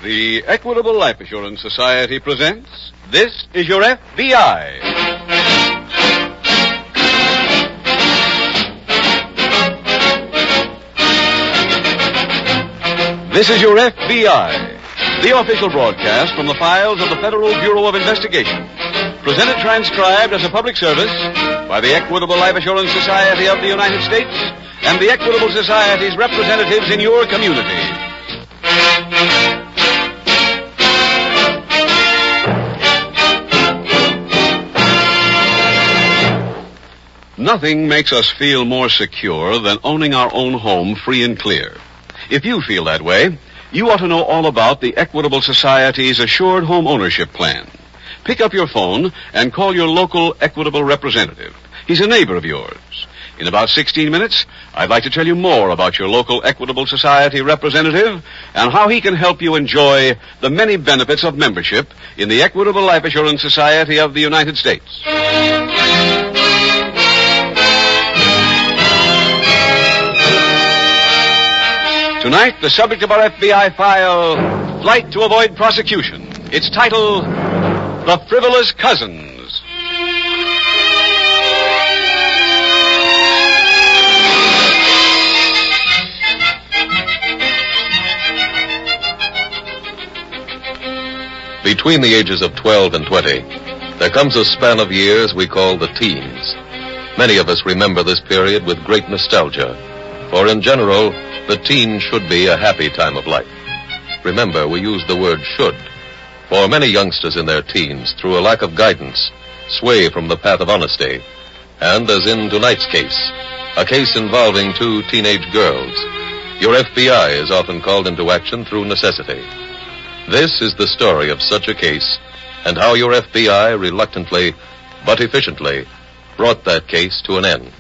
The Equitable Life Assurance Society presents This is Your F.B.I. This is Your F.B.I., the official broadcast from the files of the Federal Bureau of Investigation. Presented transcribed as a public service by the Equitable Life Assurance Society of the United States and the Equitable Society's representatives in your community. Nothing makes us feel more secure than owning our own home free and clear. If you feel that way, you ought to know all about the Equitable Society's Assured Home Ownership Plan. Pick up your phone and call your local Equitable representative. He's a neighbor of yours. In about 16 minutes, I'd like to tell you more about your local Equitable Society representative and how he can help you enjoy the many benefits of membership in the Equitable Life Assurance Society of the United States. Tonight, the subject of our FBI file, Flight to Avoid Prosecution. Its title, The Frivolous Cousins. Between the ages of 12 and 20, there comes a span of years we call the teens. Many of us remember this period with great nostalgia, for in general, the teen should be a happy time of life. Remember, we use the word should, for many youngsters in their teens, through a lack of guidance, sway from the path of honesty. And as in tonight's case, a case involving two teenage girls, your FBI is often called into action through necessity. This is the story of such a case, and how your FBI reluctantly, but efficiently, brought that case to an end.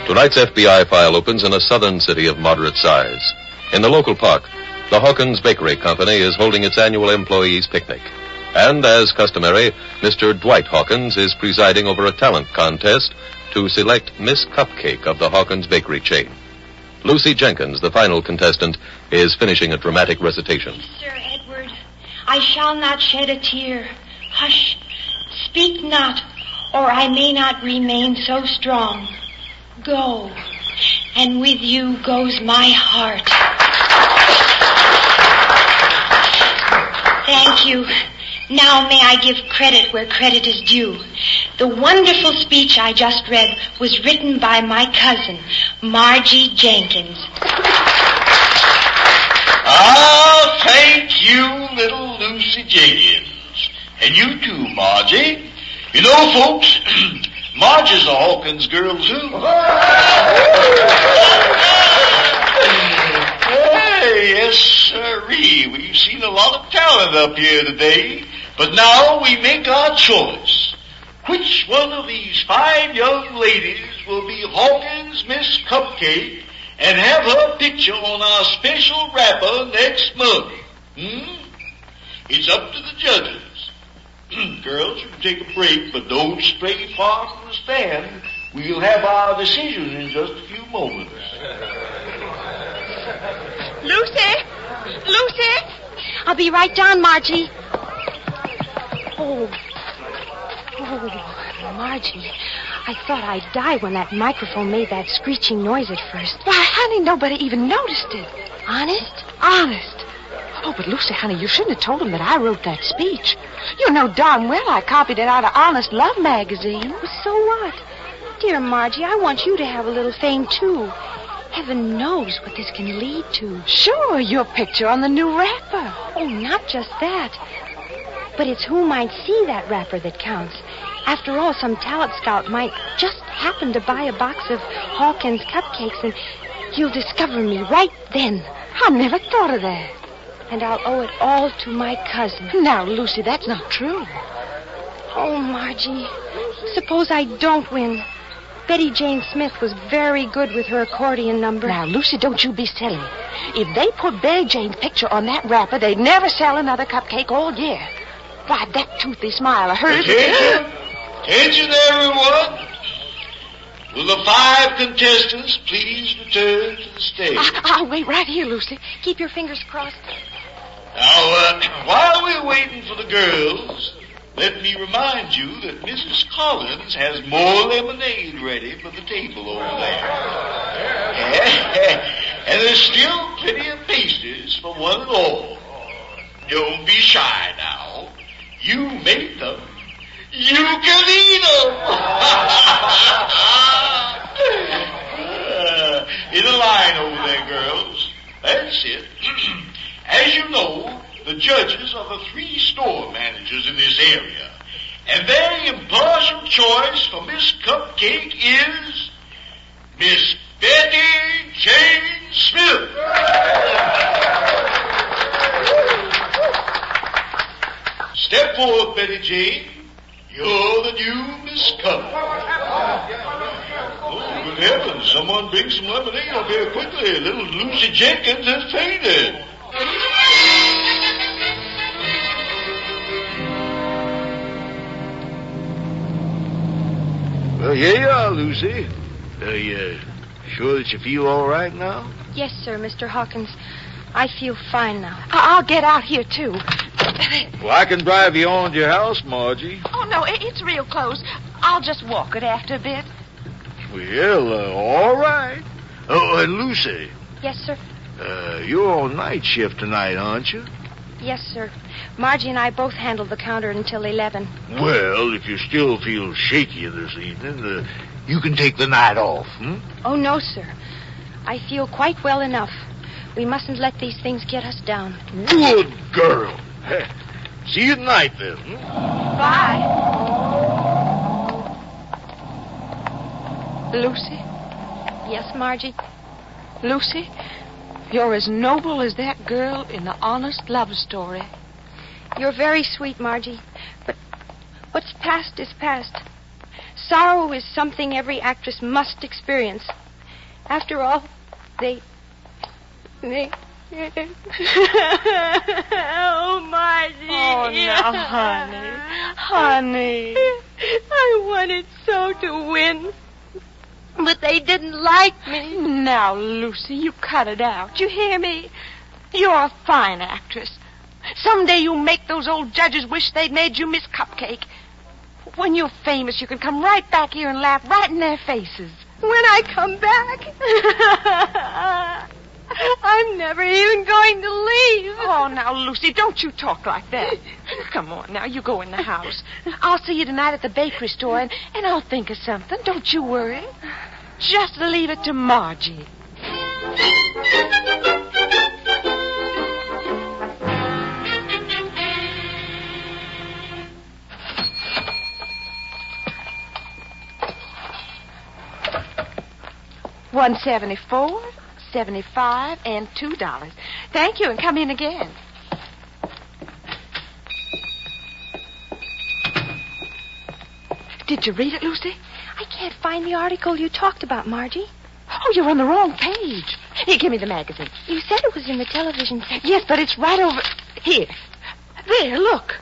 Tonight's FBI file opens in a southern city of moderate size. In the local park, the Hawkins Bakery Company is holding its annual employees' picnic. And as customary, Mr. Dwight Hawkins is presiding over a talent contest to select Miss Cupcake of the Hawkins Bakery chain. Lucy Jenkins, the final contestant, is finishing a dramatic recitation. Sir Edward, I shall not shed a tear. Hush, speak not, or I may not remain so strong. Go, and with you goes my heart. Thank you. Now may I give credit where credit is due. The wonderful speech I just read was written by my cousin, Margie Jenkins. Ah, thank you, little Lucy Jenkins. And you too, Margie. You know, folks, Margie's a Hawkins girl, too. Hey, yes, sirree. We've seen a lot of talent up here today. But now we make our choice. Which one of these 5 young ladies will be Hawkins' Miss Cupcake and have her picture on our special wrapper next month? It's up to the judges. Girls, you can take a break, but don't stray far from the stand. We'll have our decision in just a few moments. Lucy! I'll be right down, Margie. Oh, Margie, I thought I'd die when that microphone made that screeching noise at first. Why, honey, nobody even noticed it. Honest? Honest. Oh, but Lucy, honey, you shouldn't have told him that I wrote that speech. You know darn well I copied it out of Honest Love magazine. Well, so what? Dear Margie, I want you to have a little fame, too. Heaven knows what this can lead to. Sure, your picture on the new wrapper. Oh, not just that. But it's who might see that wrapper that counts. After all, some talent scout might just happen to buy a box of Hawkins cupcakes, and you'll discover me right then. I never thought of that. And I'll owe it all to my cousin. Now, Lucy, that's not true. Oh, Margie, suppose I don't win. Betty Jane Smith was very good with her accordion number. Now, Lucy, don't you be silly. If they put Betty Jane's picture on that wrapper, they'd never sell another cupcake all year. Why, that toothy smile of hers... Attention, everyone. Will the 5 contestants please return to the stage. I'll wait right here, Lucy. Keep your fingers crossed. Now, while we're waiting for the girls, let me remind you that Mrs. Collins has more lemonade ready for the table over there. And there's still plenty of pastries for one and all. Don't be shy now. You make them. You can eat them. In a line over there, girls. That's it. As you know, the judges are the 3 store managers in this area. And their impartial choice for Miss Cupcake is Miss Betty Jane Smith. Step forward, Betty Jane. You're the new Miss Cupcake. Oh, good heavens. Someone bring some lemonade up here quickly. Little Lucy Jenkins has fainted. Well, here you are, Lucy. Sure that you feel all right now? Yes, sir, Mr. Hawkins. I feel fine now. I'll get out here, too. Well, I can drive you on to your house, Margie. Oh, no, it's real close. I'll just walk it after a bit. Well, all right. Oh, and Lucy. Yes, sir. You're on night shift tonight, aren't you? Yes, sir. Margie and I both handled the counter until 11. Well, if you still feel shaky this evening, you can take the night off, Oh, no, sir. I feel quite well enough. We mustn't let these things get us down. Good girl. See you tonight, then. Bye. Lucy? Yes, Margie? Lucy, you're as noble as that girl in the honest love story. You're very sweet, Margie. But what's past is past. Sorrow is something every actress must experience. After all, they... Oh, Margie. Oh, now, honey. Honey. I wanted so to win. But they didn't like me. Now, Lucy, you cut it out. You hear me? You're a fine actress. Someday you'll make those old judges wish they'd made you Miss Cupcake. When you're famous, you can come right back here and laugh right in their faces. When I come back, I'm never even going to leave. Oh, now, Lucy, don't you talk like that. Come on, now, you go in the house. I'll see you tonight at the bakery store, and I'll think of something. Don't you worry. Just leave it to Margie. $1.74, $75, and $2. Thank you, and come in again. Did you read it, Lucy? I can't find the article you talked about, Margie. Oh, you're on the wrong page. Here, give me the magazine. You said it was in the television section. Yes, but it's right over... Here. There, look.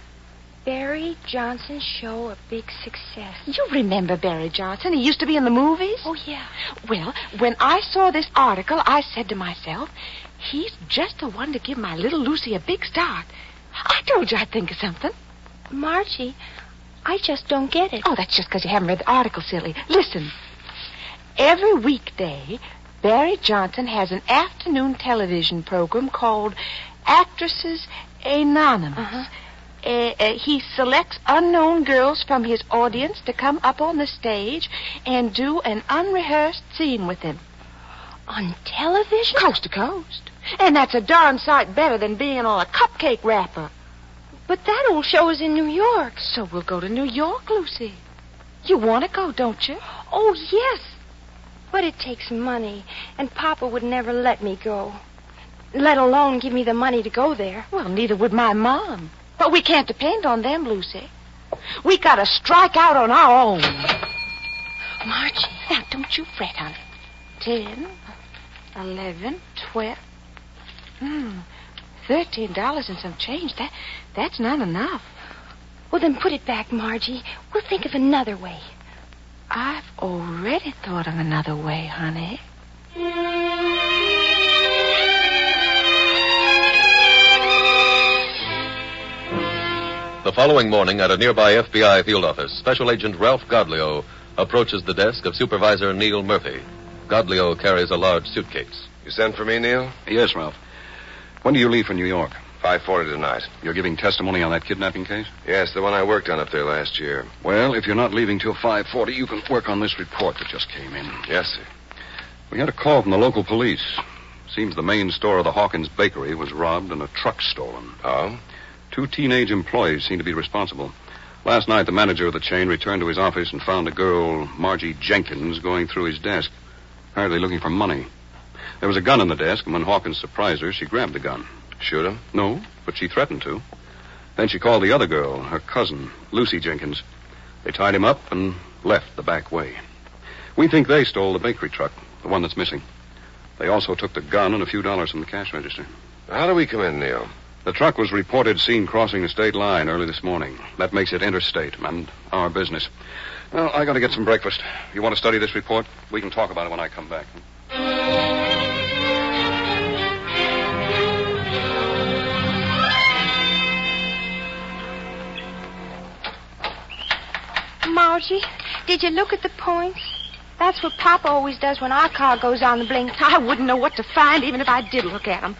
Barry Johnson's show, a big success. You remember Barry Johnson? He used to be in the movies. Oh, yeah. Well, when I saw this article, I said to myself, he's just the one to give my little Lucy a big start. I told you I'd think of something. Margie, I just don't get it. Oh, that's just because you haven't read the article, silly. Listen. Every weekday, Barry Johnson has an afternoon television program called Actresses Anonymous. Uh-huh. He selects unknown girls from his audience to come up on the stage and do an unrehearsed scene with him. On television? Coast to coast. And that's a darn sight better than being on a cupcake wrapper. But that old show is in New York. So we'll go to New York, Lucy. You want to go, don't you? Oh, yes. But it takes money, and Papa would never let me go. Let alone give me the money to go there. Well, neither would my mom. But we can't depend on them, Lucy. We got to strike out on our own. Margie. Now, don't you fret, honey. 10, 11, 12. $13 and some change. That's not enough. Well, then put it back, Margie. We'll think of another way. I've already thought of another way, honey. following morning, at a nearby F.B.I. field office, Special Agent Ralph Godleo approaches the desk of Supervisor Neil Murphy. Godleo carries a large suitcase. You sent for me, Neil? Yes, Ralph. When do you leave for New York? 5:40 tonight. You're giving testimony on that kidnapping case? Yes, the one I worked on up there last year. Well, if you're not leaving till 5:40, you can work on this report that just came in. Yes, sir. We had a call from the local police. Seems the main store of the Hawkins Bakery was robbed and a truck stolen. Oh? 2 teenage employees seem to be responsible. Last night, the manager of the chain returned to his office and found a girl, Margie Jenkins, going through his desk, apparently looking for money. There was a gun in the desk, and when Hawkins surprised her, she grabbed the gun. Shoot him? No, but she threatened to. Then she called the other girl, her cousin, Lucy Jenkins. They tied him up and left the back way. We think they stole the bakery truck, the one that's missing. They also took the gun and a few dollars from the cash register. How do we come in, Neil? The truck was reported seen crossing the state line early this morning. That makes it interstate and our business. Well, I got to get some breakfast. You want to study this report? We can talk about it when I come back. Margie, did you look at the points? That's what Papa always does when our car goes on the blink. I wouldn't know what to find even if I did look at them.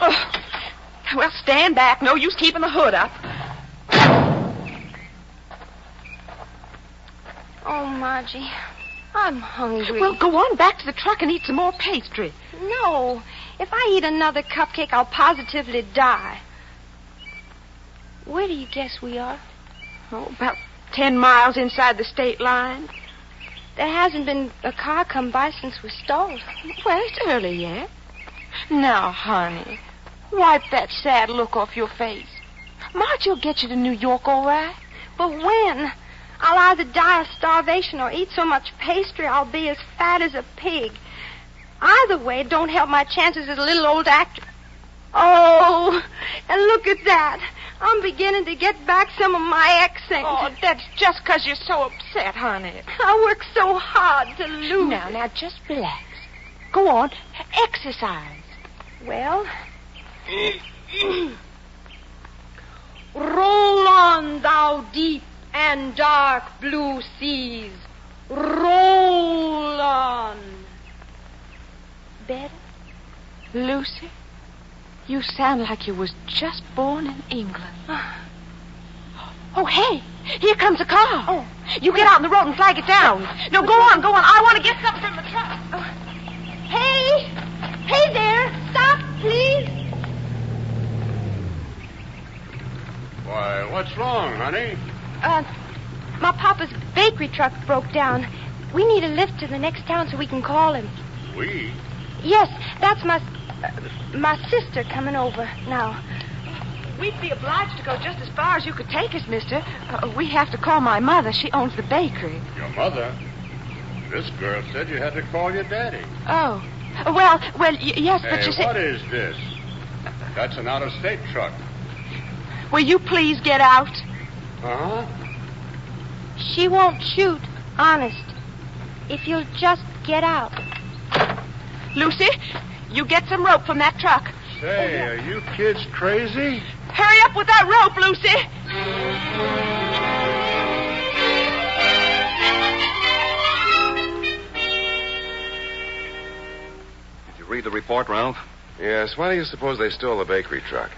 Oh. Well, stand back. No use keeping the hood up. Oh, Margie, I'm hungry. Well, go on back to the truck and eat some more pastry. No. If I eat another cupcake, I'll positively die. Where do you guess we are? Oh, about 10 miles inside the state line. There hasn't been a car come by since we stalled. Well, it's early yet. Now, honey, wipe that sad look off your face. Marge will get you to New York, all right? But when? I'll either die of starvation or eat so much pastry I'll be as fat as a pig. Either way, it don't help my chances as a little old actor. Oh, and look at that. I'm beginning to get back some of my accent. Oh, that's just 'cause you're so upset, honey. I work so hard to lose. Now, just relax. Go on, exercise. Well, roll on, thou deep and dark blue seas. Roll on. Better? Lucy, you sound like you was just born in England. Oh, hey, here comes a car. Oh. You get out on the road and flag it down. No, go on. I want to get something from the truck. Hey there. Stop, please. Why, what's wrong, honey? My papa's bakery truck broke down. We need a lift to the next town so we can call him. We? Yes, that's my sister coming over now. We'd be obliged to go just as far as you could take us, mister. We have to call my mother. She owns the bakery. Your mother? This girl said you had to call your daddy. Oh. Well, yes, but you Hey, said... what is this? That's an out-of-state truck. Will you please get out? Uh-huh. She won't shoot, honest. If you'll just get out. Lucy, you get some rope from that truck. Say, are you kids crazy? Hurry up with that rope, Lucy. Did you read the report, Ralph? Yes, why do you suppose they stole the bakery truck?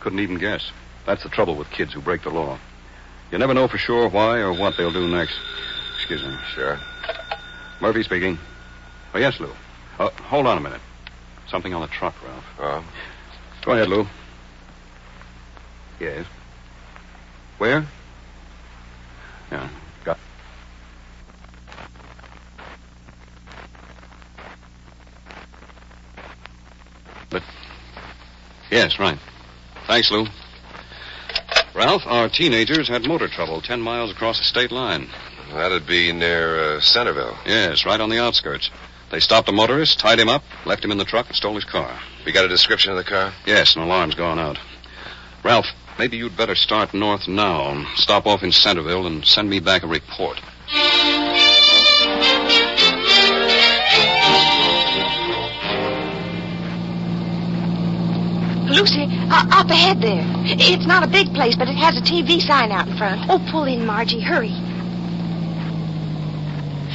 Couldn't even guess. That's the trouble with kids who break the law. You never know for sure why or what they'll do next. Excuse me. Sure. Murphy speaking. Oh, yes, Lou. Hold on a minute. Something on the truck, Ralph. Oh? Go ahead, Lou. Yes. Where? Yeah, got it. But... Yes, right. Thanks, Lou. Ralph, our teenagers had motor trouble 10 miles across the state line. That'd be near Centerville. Yes, right on the outskirts. They stopped a motorist, tied him up, left him in the truck, and stole his car. You got a description of the car? Yes, an alarm's gone out. Ralph, maybe you'd better start north now, stop off in Centerville, and send me back a report. Lucy, up ahead there. It's not a big place, but it has a TV sign out in front. Oh, pull in, Margie. Hurry.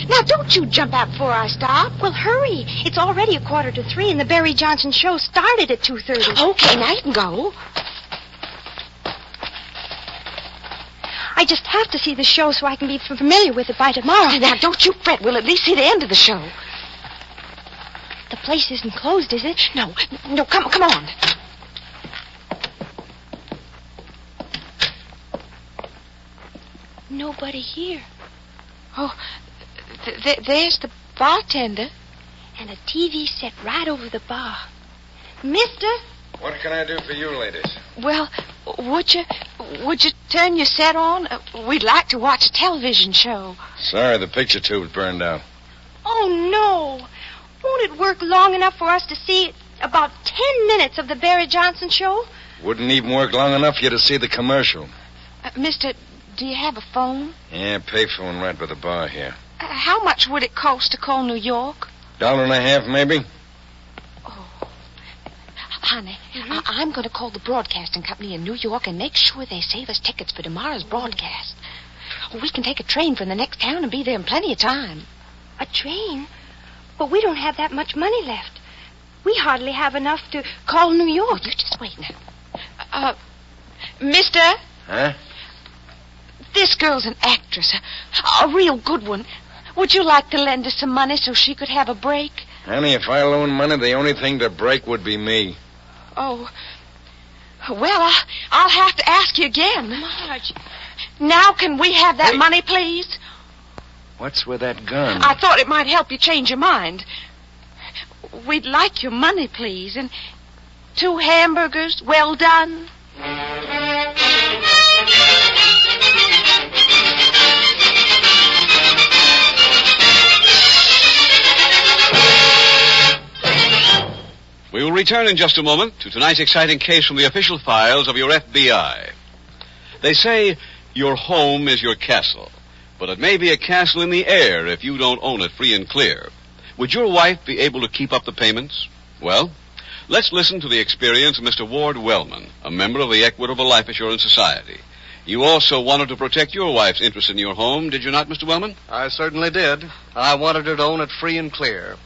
Now, don't you jump out before I stop. Well, hurry. It's already 2:45, and the Barry Johnson show started at 2:30. Okay, now you can go. I just have to see the show so I can be familiar with it by tomorrow. Now, don't you fret. We'll at least see the end of the show. The place isn't closed, is it? No, come on. Nobody here. Oh, there's the bartender. And a TV set right over the bar. Mister? What can I do for you ladies? Well, would you turn your set on? We'd like to watch a television show. Sorry, the picture tube's burned out. Oh, no. Won't it work long enough for us to see about 10 minutes of the Barry Johnson show? Wouldn't even work long enough for you to see the commercial. Mister, do you have a phone? Yeah, payphone right by the bar here. How much would it cost to call New York? $1.50, maybe? Oh. Honey, I'm going to call the broadcasting company in New York and make sure they save us tickets for tomorrow's broadcast. We can take a train from the next town and be there in plenty of time. A train? But we don't have that much money left. We hardly have enough to call New York. Oh, you just wait now. Mister? Huh? This girl's an actress, a real good one. Would you like to lend us some money so she could have a break? Honey, if I loan money, the only thing to break would be me. Oh. Well, I'll have to ask you again. Marge. Now can we have that money, please? What's with that gun? I thought it might help you change your mind. We'd like your money, please, and 2 hamburgers, well done. We will return in just a moment to tonight's exciting case from the official files of your F.B.I. They say your home is your castle, but it may be a castle in the air if you don't own it free and clear. Would your wife be able to keep up the payments? Well, let's listen to the experience of Mr. Ward Wellman, a member of the Equitable Life Assurance Society. You also wanted to protect your wife's interest in your home, did you not, Mr. Wellman? I certainly did. I wanted her to own it free and clear.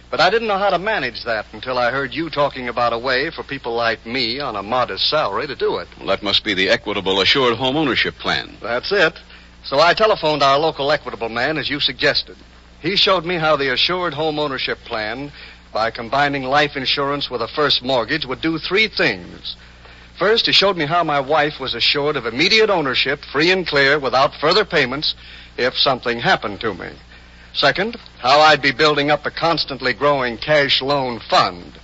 But I didn't know how to manage that until I heard you talking about a way for people like me on a modest salary to do it. Well, that must be the Equitable Assured Home Ownership Plan. That's it. So I telephoned our local Equitable man, as you suggested. He showed me how the Assured Home Ownership Plan, by combining life insurance with a first mortgage, would do 3 things. First, he showed me how my wife was assured of immediate ownership, free and clear, without further payments, if something happened to me. Second, how I'd be building up a constantly growing cash loan fund.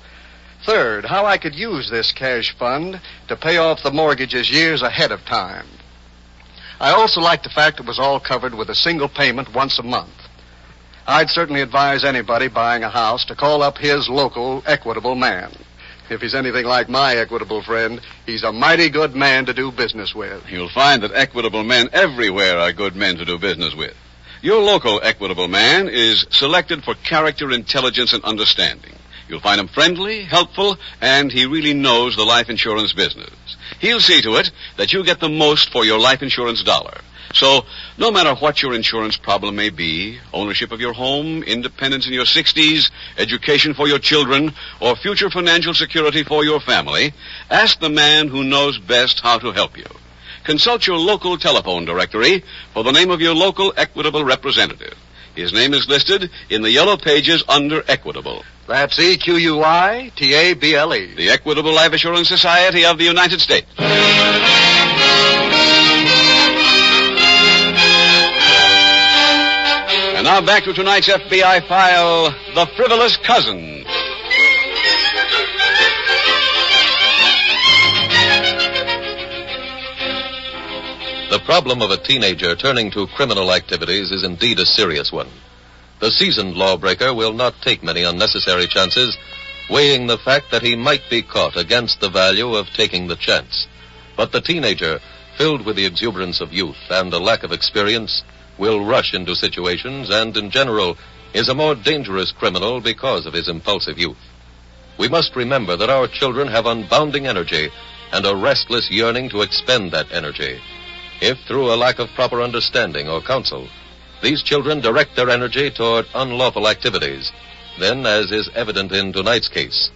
Third, how I could use this cash fund to pay off the mortgages years ahead of time. I also liked the fact it was all covered with a single payment once a month. I'd certainly advise anybody buying a house to call up his local Equitable man. If he's anything like my Equitable friend, he's a mighty good man to do business with. You'll find that Equitable men everywhere are good men to do business with. Your local Equitable man is selected for character, intelligence, and understanding. You'll find him friendly, helpful, and he really knows the life insurance business. He'll see to it that you get the most for your life insurance dollar. So, no matter what your insurance problem may be, ownership of your home, independence in your 60s, education for your children, or future financial security for your family, ask the man who knows best how to help you. Consult your local telephone directory for the name of your local Equitable representative. His name is listed in the yellow pages under Equitable. That's EQUITABLE. The Equitable Life Assurance Society of the United States. And now back to tonight's FBI file, The Frivolous Cousin. The problem of a teenager turning to criminal activities is indeed a serious one. The seasoned lawbreaker will not take many unnecessary chances, weighing the fact that he might be caught against the value of taking the chance. But the teenager, filled with the exuberance of youth and a lack of experience, will rush into situations and, in general, is a more dangerous criminal because of his impulsive youth. we must remember that our children have unbounding energy and a restless yearning to expend that energy. If, through a lack of proper understanding or counsel, these children direct their energy toward unlawful activities, then, as is evident in tonight's case,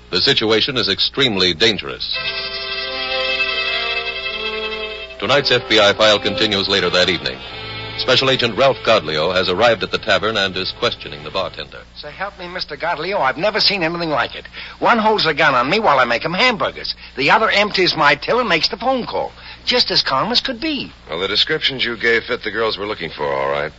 the situation is extremely dangerous. Tonight's FBI file continues later that evening. Special Agent Ralph Godleo has arrived at the tavern and is questioning the bartender. So help me, Mr. Godleo, I've never seen anything like it. One holds a gun on me while I make 'em hamburgers. The other empties my till and makes the phone call. Just as calm as could be. Well, the descriptions you gave fit the girls we're looking for, all right.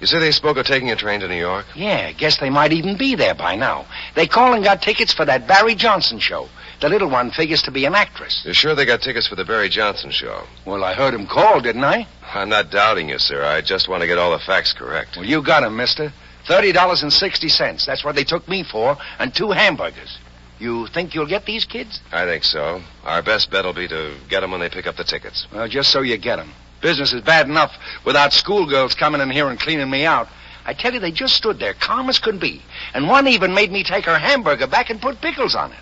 You say they spoke of taking a train to New York? Yeah, guess they might even be there by now. They called and got tickets for that Barry Johnson show. The little one figures to be an actress. You're sure they got tickets for the Barry Johnson show? Well, I heard him call, didn't I? I'm not doubting you, sir. I just want to get all the facts correct. Well, you got him, mister. $30.60. That's what they took me for, and 2 hamburgers. You think you'll get these kids? I think so. Our best bet will be to get them when they pick up the tickets. Well, just so you get them. Business is bad enough without schoolgirls coming in here and cleaning me out. I tell you, they just stood there, calm as could be. And one even made me take her hamburger back and put pickles on it.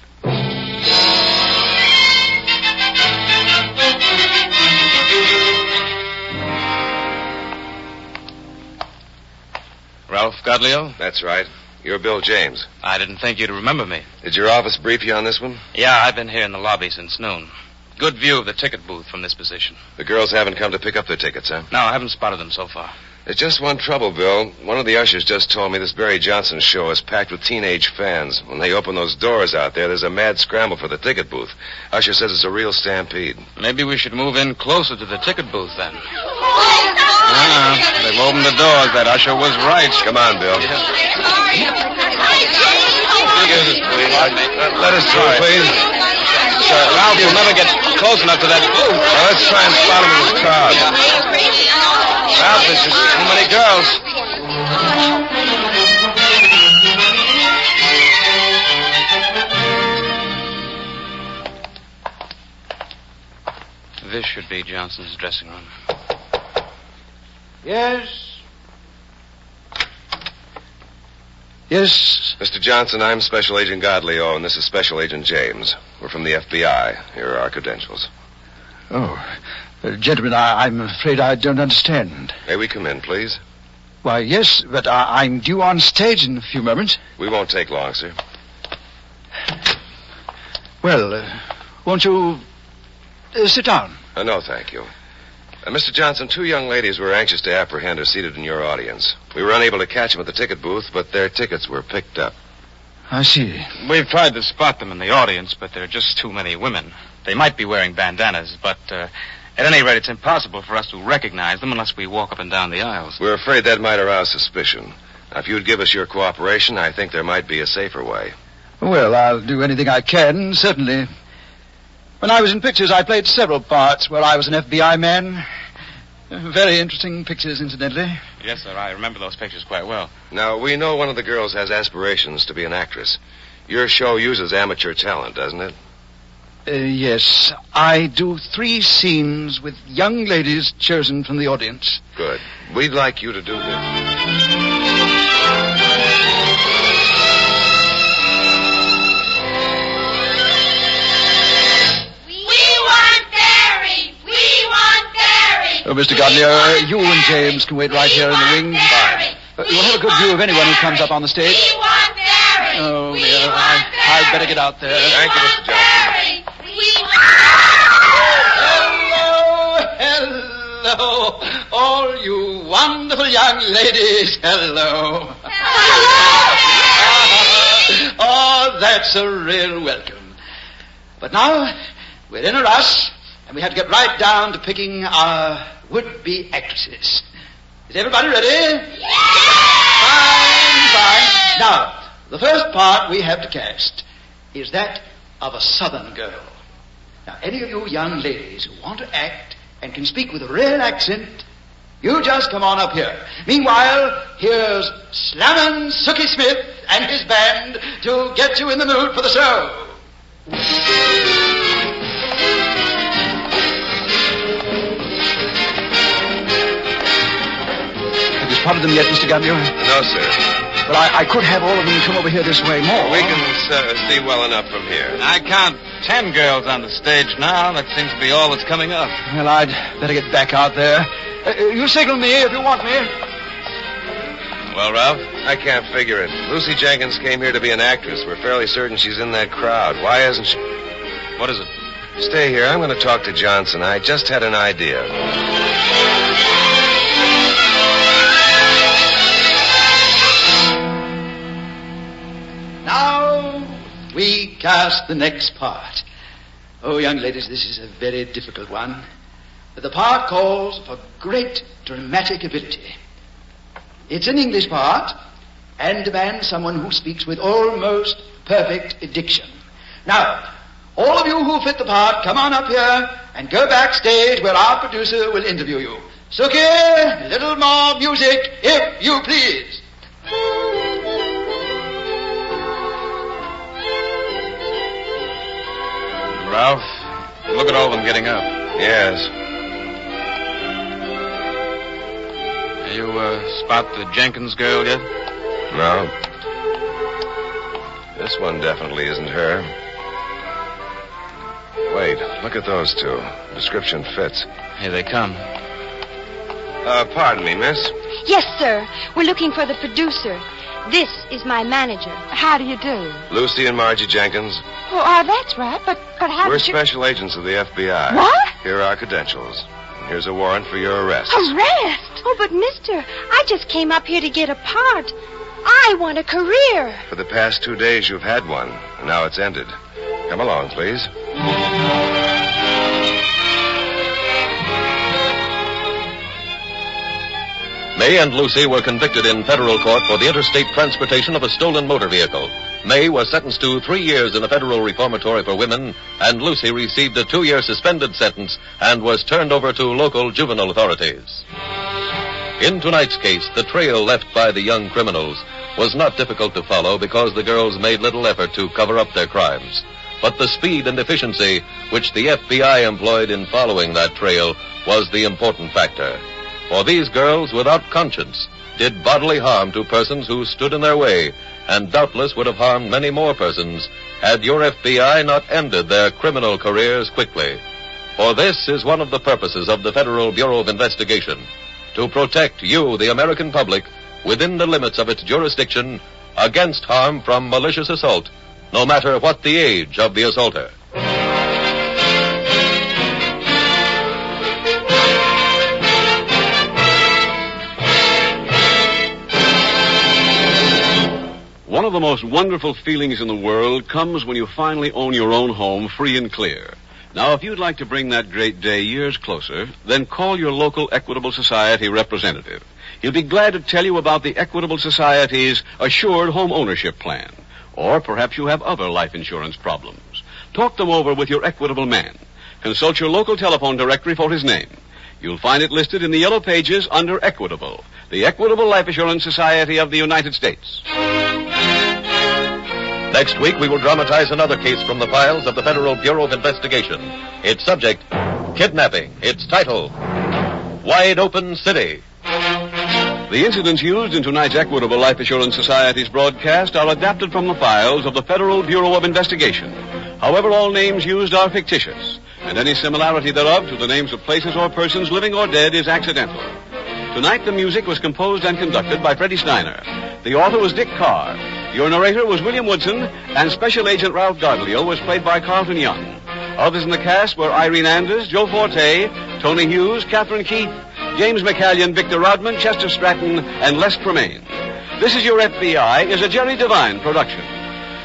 Ralph Godleo? That's right. You're Bill James. I didn't think you'd remember me. Did your office brief you on this one? Yeah, I've been here in the lobby since noon. Good view of the ticket booth from this position. The girls haven't come to pick up their tickets, huh? No, I haven't spotted them so far. There's just one trouble, Bill. One of the ushers just told me this Barry Johnson show is packed with teenage fans. When they open those doors out there, there's a mad scramble for the ticket booth. Usher says it's a real stampede. Maybe we should move in closer to the ticket booth, then. They've opened the doors. That usher was right. Come on, Bill. Let us through, please. Ralph, you'll never get close enough to that booth. Well, let's try and spot him in this crowd. Ralph, there's just too many girls. This should be Johnson's dressing room. Yes? Yes? Mr. Johnson, I'm Special Agent Godleo, and this is Special Agent James. We're from the F.B.I. Here are our credentials. Oh, gentlemen, I'm afraid I don't understand. May we come in, please? Why, yes, but I'm due on stage in a few moments. We won't take long, sir. Well, won't you sit down? No, thank you. Mr. Johnson, 2 young ladies we're anxious to apprehend are seated in your audience. We were unable to catch them at the ticket booth, but their tickets were picked up. I see. We've tried to spot them in the audience, but there are just too many women. They might be wearing bandanas, but at any rate, it's impossible for us to recognize them unless we walk up and down the aisles. We're afraid that might arouse suspicion. Now, if you'd give us your cooperation, I think there might be a safer way. Well, I'll do anything I can, certainly. When I was in pictures, I played several parts where I was an FBI man. Very interesting pictures, incidentally. Yes, sir, I remember those pictures quite well. Now, we know one of the girls has aspirations to be an actress. Your show uses amateur talent, doesn't it? Yes. I do 3 scenes with young ladies chosen from the audience. Good. We'd like you to do this. Oh, Mr. Godleo, you and James can wait right here in the wing. Fine. You'll have a good view of anyone who comes up on the stage. Oh, dear, I'd better get out there. Thank you, Mr. Johnson. Hello, all you wonderful young ladies. Hello. Oh, that's a real welcome. But now, we're in a rush, and we have to get right down to picking our would-be actresses. Is everybody ready? Yeah! Fine. Now, the first part we have to cast is that of a Southern girl. Now, any of you young ladies who want to act and can speak with a real accent, you just come on up here. Meanwhile, here's Slammin' Sookie Smith and his band to get you in the mood for the show. Have you spotted them yet, Mr. Godleo? No, sir. Well, I could have all of them come over here this way more. We can see well enough from here. I count 10 girls on the stage now. That seems to be all that's coming up. Well, I'd better get back out there. You signal me if you want me. Well, Ralph? I can't figure it. Lucy Jenkins came here to be an actress. We're fairly certain she's in that crowd. Why isn't she? What is it? Stay here. I'm going to talk to Johnson. I just had an idea. Now we cast the next part. Oh, young ladies, this is a very difficult one. The part calls for great dramatic ability. It's an English part and demands someone who speaks with almost perfect diction. Now, all of you who fit the part, come on up here and go backstage where our producer will interview you. Suki, a little more music, if you please. Ralph, look at all of them getting up. Yes. You, spot the Jenkins girl yet? No. This one definitely isn't her. Wait, look at those two. Description fits. Here they come. Pardon me, miss. Yes, sir. We're looking for the producer. This is my manager. How do you do? Lucy and Margie Jenkins. Oh, that's right. But how We're did you... special agents of the F.B.I. What? Here are our credentials. And here's a warrant for your arrest. Arrest? Oh, but mister, I just came up here to get a part. I want a career. For the past 2 days, you've had one. And now it's ended. Come along, please. May and Lucy were convicted in federal court for the interstate transportation of a stolen motor vehicle. May was sentenced to 3 years in a federal reformatory for women, and Lucy received a 2-year suspended sentence and was turned over to local juvenile authorities. In tonight's case, the trail left by the young criminals was not difficult to follow because the girls made little effort to cover up their crimes. But the speed and efficiency which the F.B.I. employed in following that trail was the important factor. For these girls, without conscience, did bodily harm to persons who stood in their way, and doubtless would have harmed many more persons had your F.B.I. not ended their criminal careers quickly. For this is one of the purposes of the Federal Bureau of Investigation, to protect you, the American public, within the limits of its jurisdiction against harm from malicious assault, no matter what the age of the assaulter. One of the most wonderful feelings in the world comes when you finally own your own home free and clear. Now, if you'd like to bring that great day years closer, then call your local Equitable Society representative. He'll be glad to tell you about the Equitable Society's Assured Home Ownership Plan. Or perhaps you have other life insurance problems. Talk them over with your Equitable man. Consult your local telephone directory for his name. You'll find it listed in the yellow pages under Equitable, the Equitable Life Assurance Society of the United States. Next week, we will dramatize another case from the files of the Federal Bureau of Investigation. Its subject, kidnapping. Its title, Wide Open City. The incidents used in tonight's Equitable Life Assurance Society's broadcast are adapted from the files of the Federal Bureau of Investigation. However, all names used are fictitious, and any similarity thereof to the names of places or persons living or dead is accidental. Tonight, the music was composed and conducted by Freddie Steiner. The author was Dick Carr. Your narrator was William Woodson, and Special Agent Ralph Gardelio was played by Carlton Young. Others in the cast were Irene Anders, Joe Forte, Tony Hughes, Catherine Keith, James McCallion, Victor Rodman, Chester Stratton, and Les Tremaine. This Is Your F.B.I. is a Jerry Devine production.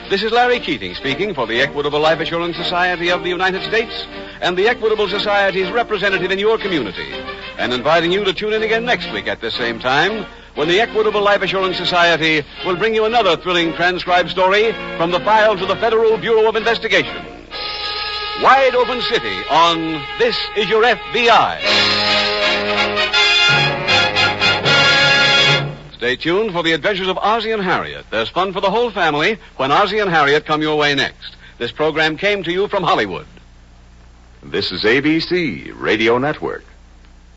This is Larry Keating speaking for the Equitable Life Assurance Society of the United States and the Equitable Society's representative in your community, and inviting you to tune in again next week at this same time when the Equitable Life Assurance Society will bring you another thrilling transcribed story from the files of the Federal Bureau of Investigation. Wide Open City on This Is Your F.B.I. Stay tuned for the adventures of Ozzie and Harriet. There's fun for the whole family when Ozzie and Harriet come your way next. This program came to you from Hollywood. This is ABC Radio Network.